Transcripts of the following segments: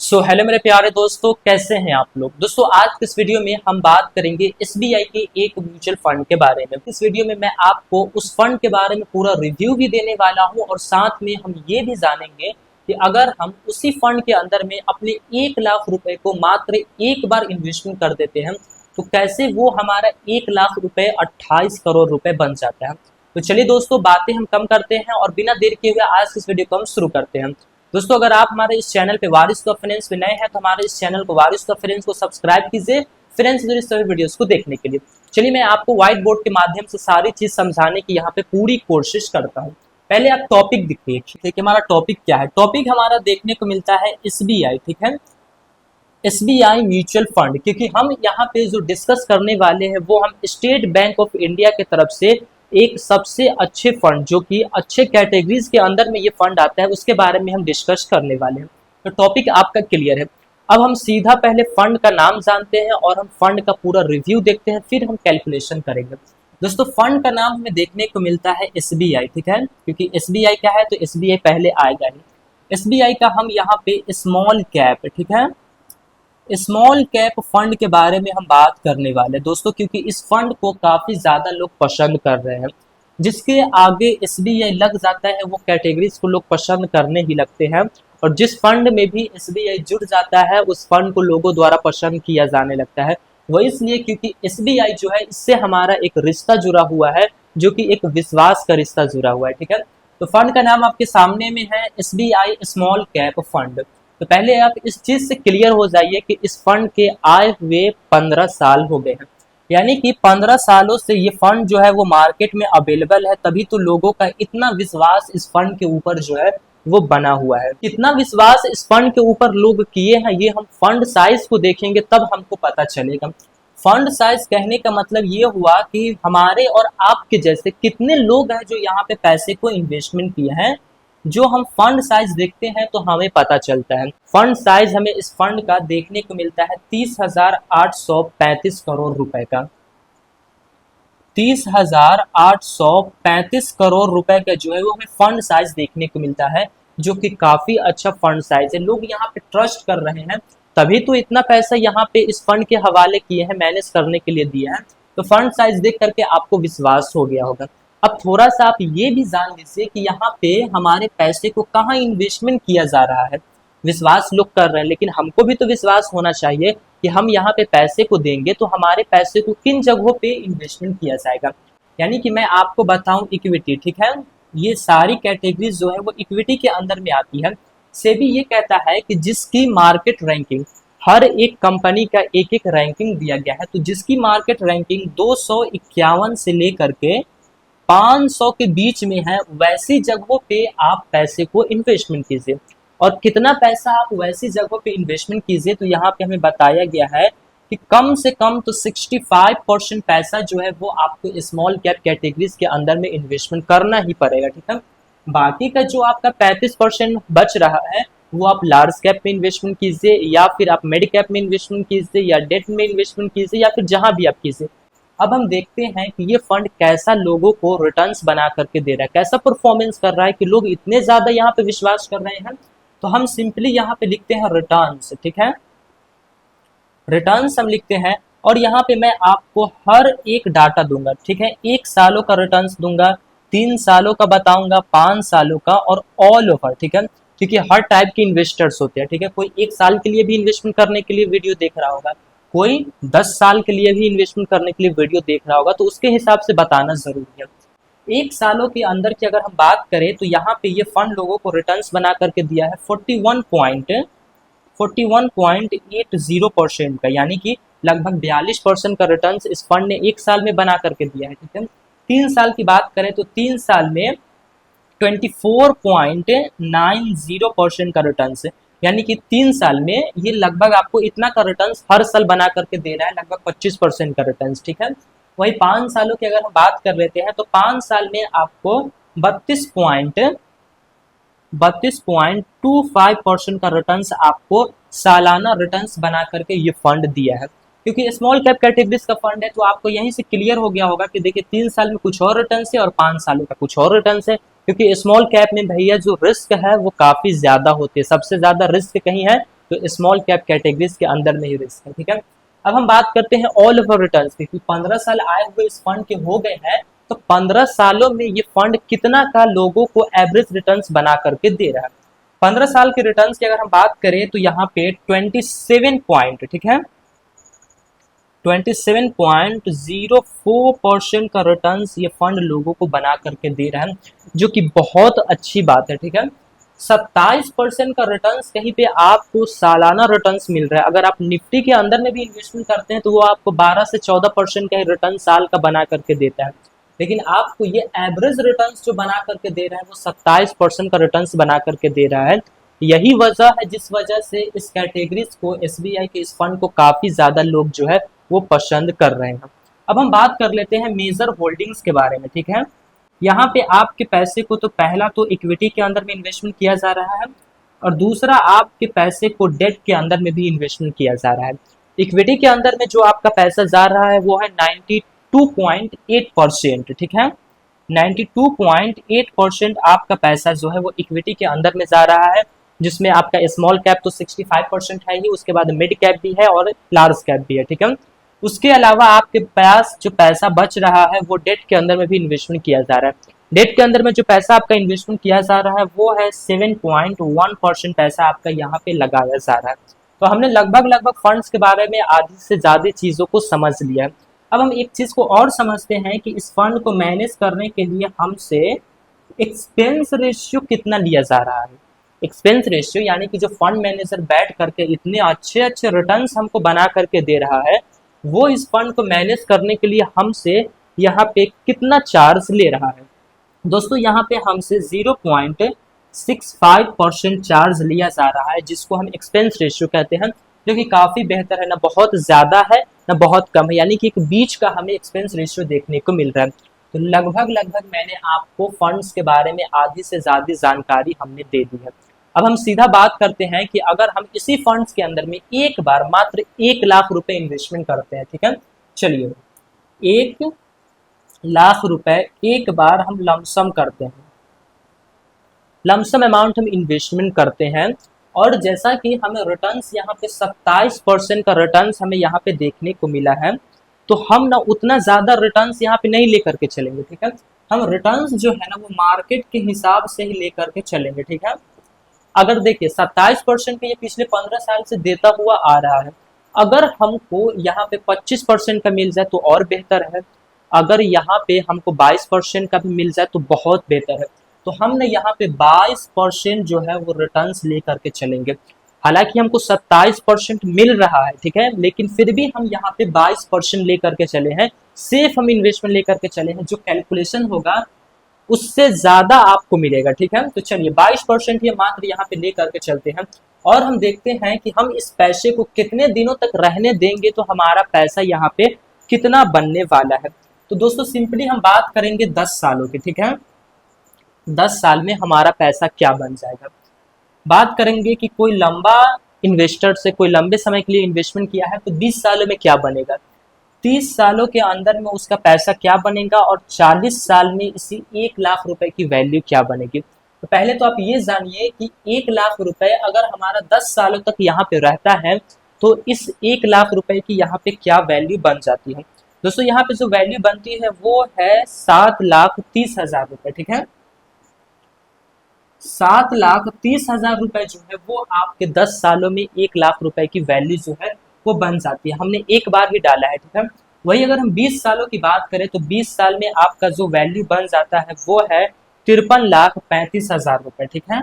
Hello मेरे प्यारे दोस्तों, कैसे हैं आप लोग। दोस्तों आज के इस वीडियो में हम बात करेंगे एसबीआई के एक म्यूचुअल फंड के बारे में। इस वीडियो में मैं आपको उस फंड के बारे में पूरा रिव्यू भी देने वाला हूं और साथ में हम ये भी जानेंगे कि अगर हम उसी फंड के अंदर में अपने 1 लाख रुपए को मात्र एक बार इन्वेस्टमेंट कर देते हैं तो कैसे वो हमारा 1 लाख रुपए 28 करोड़ रुपए बन जाता है। तो चलिए दोस्तों, बातें हम कम करते हैं और बिना देर किए हुए आज इस वीडियो को हम शुरू करते हैं। दोस्तों अगर आप हमारे इस चैनल पे वारिस का फाइनेंस पे नए हैं तो हमारे इस चैनल को वारिस का फाइनेंस को सब्सक्राइब कीजिए फाइनेंस से जुड़ी सभी वीडियोस को देखने के लिए। चलिए मैं आपको व्हाइट बोर्ड के माध्यम से सारी चीज समझाने की यहाँ पे पूरी कोशिश करता हूँ। पहले आप टॉपिक देखिए, ठीक है, हमारा टॉपिक क्या है। टॉपिक हमारा देखने को मिलता है एसबीआई, ठीक है, एसबीआई म्यूचुअल फंड। क्योंकि हम यहाँ पे जो डिस्कस करने वाले हैं वो हम स्टेट बैंक ऑफ इंडिया की तरफ से एक सबसे अच्छे फंड जो कि अच्छे कैटेगरीज के अंदर में ये फंड आता है उसके बारे में हम डिस्कस करने वाले हैं। तो टॉपिक आपका क्लियर है। अब हम सीधा पहले फंड का नाम जानते हैं और हम फंड का पूरा रिव्यू देखते हैं, फिर हम कैलकुलेशन करेंगे। दोस्तों फंड का नाम हमें देखने को मिलता है एसबीआई, ठीक है, क्योंकि एसबीआई क्या है तो एसबीआई पहले आएगा ही। एसबीआई का हम यहाँ पे स्मॉल कैप, ठीक है, स्मॉल कैप फंड के बारे में हम बात करने वाले दोस्तों, क्योंकि इस फंड को काफी ज्यादा लोग पसंद कर रहे हैं। जिसके आगे एसबीआई लग जाता है वो कैटेगरीज को लोग पसंद करने ही लगते हैं, और जिस फंड में भी एसबीआई जुड़ जाता है उस फंड को लोगों द्वारा पसंद किया जाने लगता है। वो इसलिए क्योंकि एसबीआई जो है इससे हमारा एक रिश्ता जुड़ा हुआ है, जो कि एक विश्वास का रिश्ता जुड़ा हुआ है, ठीक है। तो फंड का नाम आपके सामने में है एसबीआई स्मॉल कैप फंड। तो पहले आप इस चीज से क्लियर हो जाइए कि इस फंड के आए हुए 15 साल हो गए हैं, यानी कि 15 सालों से ये फंड जो है वो मार्केट में अवेलेबल है, तभी तो लोगों का इतना विश्वास इस फंड के ऊपर जो है वो बना हुआ है। कितना विश्वास इस फंड के ऊपर लोग किए हैं ये हम फंड साइज को देखेंगे तब हमको पता चलेगा। फंड साइज कहने का मतलब ये हुआ कि हमारे और आपके जैसे कितने लोग हैं जो यहाँ पे पैसे को इन्वेस्टमेंट किए हैं। जो हम फंड साइज देखते हैं तो हमें पता चलता है फंड साइज हमें इस फंड का देखने को मिलता है 30,835 करोड़ रुपए का। 30,835 करोड़ रुपए का जो है वो हमें फंड साइज देखने को मिलता है, जो कि काफी अच्छा फंड साइज है। लोग यहाँ पे ट्रस्ट कर रहे हैं, तभी तो इतना पैसा यहाँ पे इस फंड के हवाले किए हैं, मैनेज करने के लिए दिए हैं। तो फंड साइज देख करके आपको विश्वास हो गया होगा। अब थोड़ा सा आप ये भी जान लीजिए कि यहाँ पे हमारे पैसे को कहाँ इन्वेस्टमेंट किया जा रहा है। विश्वास लोग कर रहे हैं, लेकिन हमको भी तो विश्वास होना चाहिए कि हम यहाँ पे पैसे को देंगे तो हमारे पैसे को किन जगहों पे इन्वेस्टमेंट किया जाएगा। यानी कि मैं आपको बताऊं इक्विटी, ठीक है, ये सारी कैटेगरीज जो है वो इक्विटी के अंदर में आती है। सेबी ये कहता है कि जिसकी मार्केट रैंकिंग, हर एक कंपनी का एक एक रैंकिंग दिया गया है, तो जिसकी मार्केट रैंकिंग 251 से लेकर के 500 के बीच में है वैसी जगहों पे आप पैसे को इन्वेस्टमेंट कीजिए। और कितना पैसा आप वैसी जगहों पे इन्वेस्टमेंट कीजिए तो यहाँ पे हमें बताया गया है कि कम से कम तो 65% पैसा जो है वो आपको स्मॉल कैप कैटेगरीज के अंदर में इन्वेस्टमेंट करना ही पड़ेगा, ठीक है। बाकी का जो आपका 35% बच रहा है वो आप लार्ज कैप में इन्वेस्टमेंट कीजिए, या फिर आप मिड कैप में इन्वेस्टमेंट कीजिए, या डेट में इन्वेस्टमेंट कीजिए, या फिर जहां भी आप कीजिए। अब हम देखते हैं कि ये फंड कैसा लोगों को रिटर्न्स बना करके दे रहा है, कैसा परफॉर्मेंस कर रहा है कि लोग इतने ज्यादा यहाँ पे विश्वास कर रहे हैं। तो हम सिंपली यहाँ पे लिखते हैं रिटर्न्स, ठीक है, रिटर्न्स हम लिखते हैं। और यहाँ पे मैं आपको हर एक डाटा दूंगा, ठीक है, 1 सालों का रिटर्न्स दूंगा, 3 सालों का बताऊंगा, 5 सालों का, और ऑल ओवर, ठीक है, क्योंकि हर टाइप के इन्वेस्टर्स होते हैं, ठीक है। कोई 1 साल के लिए भी इन्वेस्टमेंट करने के लिए वीडियो देख रहा होगा, कोई 10 साल के लिए भी इन्वेस्टमेंट करने के लिए वीडियो देख रहा होगा, तो उसके हिसाब से बताना जरूरी है। 1 सालों के अंदर की अगर हम बात करें तो यहाँ पे ये फंड लोगों को रिटर्न्स बना करके दिया है 41.80% का, यानी कि लगभग 42% का रिटर्न्स इस फंड ने 1 साल में बना करके दिया है, ठीक है। 3 साल की बात करें तो 3 साल में 24.90% का रिटर्न्स है, यानी कि 3 साल में ये लगभग आपको इतना का रिटर्न्स हर साल बना करके दे रहा है, लगभग 25% का रिटर्न्स, ठीक है। वही 5 सालों की अगर हम बात कर लेते हैं तो 5 साल में आपको 32.25% का रिटर्न्स आपको सालाना रिटर्न्स बना करके ये फंड दिया है। क्योंकि स्मॉल कैप कैटेगरीज का फंड है तो आपको यहीं से क्लियर हो गया होगा कि देखिए 3 साल में कुछ और रिटर्न्स है और 5 सालों का कुछ और रिटर्न्स है। क्योंकि स्मॉल कैप में भैया जो रिस्क है वो काफी ज्यादा होती है, सबसे ज्यादा रिस्क कहीं है तो स्मॉल कैप कैटेगरीज के अंदर में ही रिस्क है, ठीक है। अब हम बात करते हैं ऑल ओवर रिटर्न्स की, 15 साल आए हुए इस फंड के हो गए हैं, तो 15 सालों में ये फंड कितना का लोगों को एवरेज रिटर्न्स बना करके दे रहा है। 15 साल के रिटर्न्स की अगर हम बात करें तो यहाँ पे 27 पॉइंट, ठीक है, 27.04% का रिटर्न्स ये फंड लोगों को बना करके दे रहा है, जो कि बहुत अच्छी बात है, ठीक है। 27% का रिटर्न्स कहीं पे आपको सालाना रिटर्न्स मिल रहा है। अगर आप निफ्टी के अंदर में भी इन्वेस्टमेंट करते हैं तो वो आपको 12 से 14% का ही रिटर्न साल का बना करके देता है, लेकिन आपको ये एवरेज रिटर्न्स जो बना करके दे रहा है वो 27% का रिटर्न्स बना करके दे रहा है। यही वजह है जिस वजह से इस कैटेगरीज को, एसबीआई के इस फंड को काफी ज्यादा लोग जो है वो पसंद कर रहे हैं। अब हम बात कर लेते हैं मेजर होल्डिंग्स के बारे में, ठीक है। यहाँ पे आपके पैसे को तो पहला तो इक्विटी के अंदर में इन्वेस्टमेंट किया जा रहा है, और दूसरा आपके पैसे को डेट के अंदर में भी इन्वेस्टमेंट किया जा रहा है। इक्विटी के अंदर में जो आपका पैसा जा रहा है वो है 92.8%, ठीक है। 92.8% आपका पैसा जो है वो इक्विटी के अंदर में जा रहा है, जिसमें आपका स्मॉल कैप तो 65% है ही, उसके बाद मिड कैप भी है और लार्ज कैप भी है, ठीक है। उसके अलावा आपके पास जो पैसा बच रहा है वो डेट के अंदर में भी इन्वेस्टमेंट किया जा रहा है। डेट के अंदर में जो पैसा आपका इन्वेस्टमेंट किया जा रहा है वो है 7.1% पैसा आपका यहाँ पे लगाया जा रहा है। तो हमने लगभग फंड्स के बारे में आधी से ज्यादा चीजों को समझ लिया है। अब हम एक चीज को और समझते हैं कि इस फंड को मैनेज करने के लिए हमसे एक्सपेंस रेशियो कितना लिया जा रहा है। एक्सपेंस रेशियो यानी कि जो फंड मैनेजर बैठ करके इतने अच्छे अच्छे रिटर्न्स हमको बना करके दे रहा है, वो इस फंड को मैनेज करने के लिए हमसे यहाँ पे कितना चार्ज ले रहा है। दोस्तों यहाँ पे हमसे 0.65% चार्ज लिया जा रहा है, जिसको हम एक्सपेंस रेशियो कहते हैं, जो कि काफ़ी बेहतर है, ना बहुत ज़्यादा है ना बहुत कम है, यानी कि एक बीच का हमें एक्सपेंस रेशियो देखने को मिल रहा है। तो लगभग मैंने आपको फंड्स के बारे में आधी से ज़्यादा जानकारी हमने दे दी है। अब हम सीधा बात करते हैं कि अगर हम इसी फंड्स के अंदर में एक बार मात्र 1 लाख रुपए इन्वेस्टमेंट करते हैं, ठीक है, चलिए 1 लाख रुपए एक बार हम लमसम करते हैं, लमसम अमाउंट हम इन्वेस्टमेंट करते हैं, और जैसा कि हमें रिटर्न्स यहाँ पे 27% का रिटर्न्स हमें यहाँ पे देखने को मिला है, तो हम ना उतना ज़्यादा रिटर्न्स यहाँ पे नहीं लेकर के चलेंगे, ठीक है। हम रिटर्न्स जो है ना वो मार्केट के हिसाब से ही लेकर के चलेंगे, ठीक है। अगर देखिए 27% का ये पिछले 15 साल से देता हुआ आ रहा है, अगर हमको यहाँ पे 25% का मिल जाए तो और बेहतर है, अगर यहाँ पे हमको 22% का भी मिल जाए तो बहुत बेहतर है। तो हम ना यहाँ पे 22% जो है वो रिटर्न्स ले करके चलेंगे। हालांकि हमको 27% मिल रहा है, ठीक है, लेकिन फिर भी हम यहाँ पे 22% ले करके चले हैं, सेफ हम इन्वेस्टमेंट ले करके चले हैं। जो कैलकुलेशन होगा उससे ज्यादा आपको मिलेगा, ठीक है। तो चलिए 22% ये मात्र यहाँ पे ले करके चलते हैं, और हम देखते हैं कि हम इस पैसे को कितने दिनों तक रहने देंगे तो हमारा पैसा यहाँ पे कितना बनने वाला है। तो दोस्तों सिंपली हम बात करेंगे 10 सालों की, ठीक है। 10 साल में हमारा पैसा क्या बन जाएगा। बात करेंगे कि कोई लंबा इन्वेस्टर से कोई लंबे समय के लिए इन्वेस्टमेंट किया है तो 20 सालों में क्या बनेगा, 30 सालों के अंदर में उसका पैसा क्या बनेगा, और 40 साल में इसी 1 लाख रुपए की वैल्यू क्या बनेगी। तो पहले तो आप ये जानिए कि 1 लाख रुपए अगर हमारा 10 सालों तक यहाँ पे रहता है तो इस 1 लाख रुपए की यहाँ पे क्या वैल्यू बन जाती है। दोस्तों यहाँ पे जो वैल्यू बनती है वो है 7,30,000 रुपए, ठीक है। 7,30,000 रुपए जो है वो आपके 10 सालों में 1 लाख रुपए की वैल्यू जो है वो बन जाती है। हमने एक बार ही डाला है, ठीक है। वही अगर हम 20 सालों की बात करें तो 20 साल में आपका जो वैल्यू बन जाता है वो है 53,35,000 रुपए, ठीक है।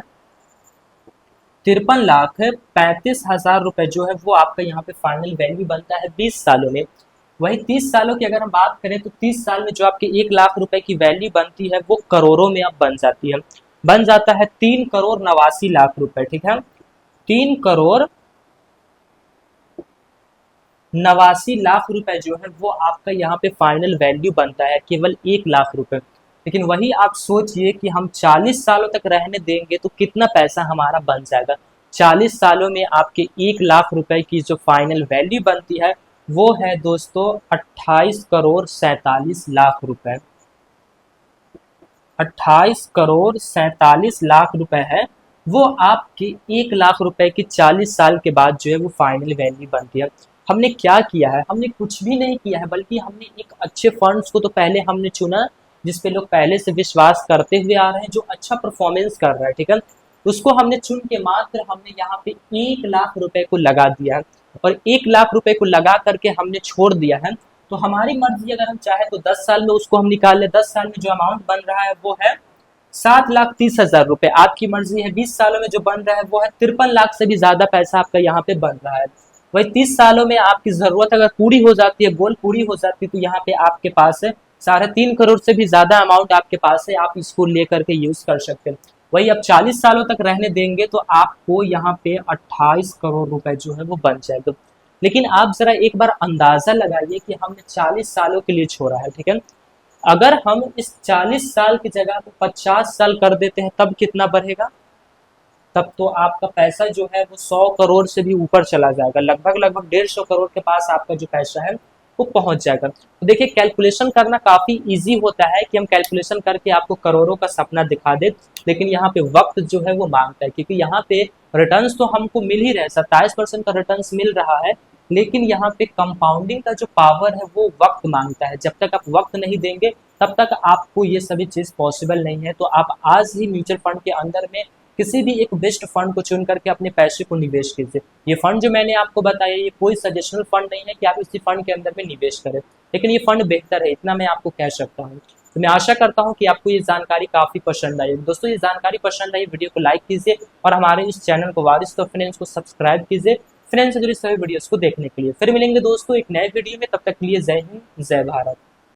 53,35,000 रुपए जो है वो आपका यहाँ पे फाइनल वैल्यू बनता है 20 सालों में। वही 30 सालों की अगर हम बात करें तो 30 साल में जो आपके 1 लाख रुपए की वैल्यू बनती है वो करोड़ों में अब बन जाती है, बन जाता है 3,89,00,000 रुपए, ठीक है। 3,89,00,000 रुपए जो है वो आपका यहाँ पे फाइनल वैल्यू बनता है केवल 1 लाख रुपए। लेकिन वही आप सोचिए कि हम 40 सालों तक रहने देंगे तो कितना पैसा हमारा बन जाएगा। 40 सालों में आपके 1 लाख रुपए की जो फाइनल वैल्यू बनती है वो है दोस्तों 28,47,00,000 रुपए। 28,47,00,000 रुपए है वो आपके 1 लाख रुपए की 40 साल के बाद जो है वो फाइनल वैल्यू बनती है। हमने क्या किया है? हमने कुछ भी नहीं किया है, बल्कि हमने एक अच्छे फंड्स को तो पहले हमने चुना जिस पे लोग पहले से विश्वास करते हुए आ रहे हैं, जो अच्छा परफॉर्मेंस कर रहा है, ठीक है। उसको हमने चुन के मात्र हमने यहाँ पे 1 लाख रुपए को लगा दिया है, और 1 लाख रुपए को लगा करके हमने छोड़ दिया है। तो हमारी मर्जी, अगर हम चाहे तो 10 साल में उसको हम निकाल ले। 10 साल में जो अमाउंट बन रहा है वो है 7,30,000 रुपए। आपकी मर्जी है। 20 सालों में जो बन रहा है वो है 53 लाख से भी ज्यादा पैसा आपका यहाँ पे बन रहा है। वही 30 सालों में आपकी जरूरत अगर पूरी हो जाती है, गोल पूरी हो जाती है, तो यहाँ पे आपके पास है 3.5 करोड़ से भी ज्यादा अमाउंट आपके पास है, आप इसको लेकर के यूज कर सकते हैं। वही अब 40 सालों तक रहने देंगे तो आपको यहाँ पे 28 करोड़ रुपए जो है वो बन जाएगा। लेकिन आप जरा एक बार अंदाजा लगाइए कि हमने 40 सालों के लिए छोड़ा है, ठीक है। अगर हम इस 40 साल की जगह पे 50 साल कर देते हैं तब कितना बढ़ेगा? तब तो आपका पैसा जो है वो 100 करोड़ से भी ऊपर चला जाएगा। लगभग लगभग 150 करोड़ के पास आपका जो पैसा है वो पहुंच जाएगा। तो देखिए, कैलकुलेशन करना काफी इजी होता है कि हम कैलकुलेशन करके आपको करोड़ों का सपना दिखा दे, लेकिन यहाँ पे वक्त जो है वो मांगता है, क्योंकि यहाँ पे रिटर्न्स तो हमको मिल ही रहे, 27% का रिटर्न्स मिल रहा है, लेकिन यहाँ पे कंपाउंडिंग का जो पावर है वो वक्त मांगता है। जब तक आप वक्त नहीं देंगे तब तक आपको ये सभी चीज पॉसिबल नहीं है। तो आप आज ही म्यूचुअल फंड के अंदर में किसी भी एक बेस्ट फंड को चुन करके अपने पैसे को निवेश कीजिए। ये फंड जो मैंने आपको बताया, ये कोई सजेशनल फंड नहीं है कि आप इसी फंड के अंदर में निवेश करें, लेकिन ये फंड बेहतर है, इतना मैं आपको कह सकता हूँ। तो मैं आशा करता हूँ कि आपको ये जानकारी काफी पसंद आई। दोस्तों, ये जानकारी पसंद आई, वीडियो को लाइक कीजिए और हमारे इस चैनल को वारिस तो फ्रेंड्स को सब्सक्राइब कीजिए फ्रेंड्स से जुड़ी सभी वीडियोस को देखने के लिए। फिर मिलेंगे दोस्तों एक नए वीडियो में, तब तक के लिए जय हिंद, जय भारत।